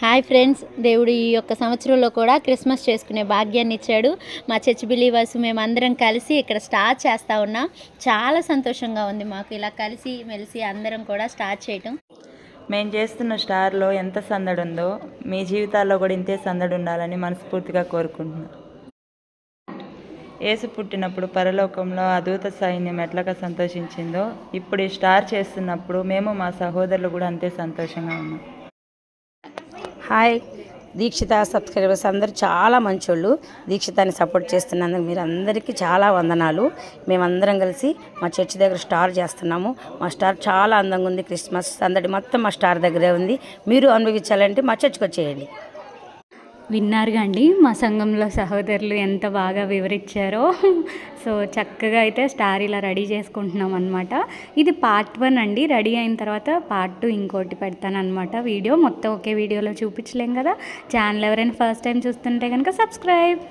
Hi friends, దేవుడు ఈ యొక్క సంవత్సరంలో కూడా క్రిస్మస్ చేసుకునే భాగ్యాన్ని ఇచ్చాడు. మా చర్చ్ బిలీవర్స్ మేమందరం కలిసి ఇక్కడ స్టార్ట్ చేస్తూ ఉన్నాం. చాలా సంతోషంగా ఉంది మాకు ఇలా కలిసి మెలిసి అందరం కూడా స్టార్ట్ చేయటం. మేము చేస్తున్న స్టార్లో ఎంత సందడి ఉందో మీ జీవితాల్లో కూడా ఇంతే సందడి ఉండాలని మనస్ఫూర్తిగా కోరుకుంటున్నాను. యేసు పుట్టినప్పుడు పరలోకంలో ఆ దూత సైన్యం ఎట్లాగా సంతోషించిందో ఇప్పుడు ఈ స్టార్ చేస్తున్నప్పుడు మేము మా సహోదరులు కూడా అంతే సంతోషంగా ఉన్నాం. హాయ్ దీక్షిత సబ్స్క్రైబర్స్ అందరూ చాలా మంచోళ్ళు. దీక్షితాన్ని సపోర్ట్ చేస్తున్నందుకు మీరు అందరికీ చాలా వందనాలు. మేమందరం కలిసి మా చర్చ్ దగ్గర స్టార్ చేస్తున్నాము. మా స్టార్ చాలా అందంగా ఉంది. క్రిస్మస్ సందడి మొత్తం మా స్టార్ దగ్గరే ఉంది. మీరు అనుభవించాలంటే మా చర్చ్కి వచ్చేయండి. విన్నారుగా అండి, మా సంఘంలో సహోదరులు ఎంత బాగా వివరించారో. సో చక్కగా అయితే స్టార్ ఇలా రెడీ చేసుకుంటున్నాం అనమాట. ఇది పార్ట్ 1 అండి. రెడీ అయిన తర్వాత పార్ట్ 2 ఇంకోటి పెడతాను అనమాట. వీడియో మొత్తం ఒకే వీడియోలో చూపించలేం కదా. ఛానల్ ఎవరైనా ఫస్ట్ టైం చూస్తుంటే కనుక సబ్స్క్రైబ్.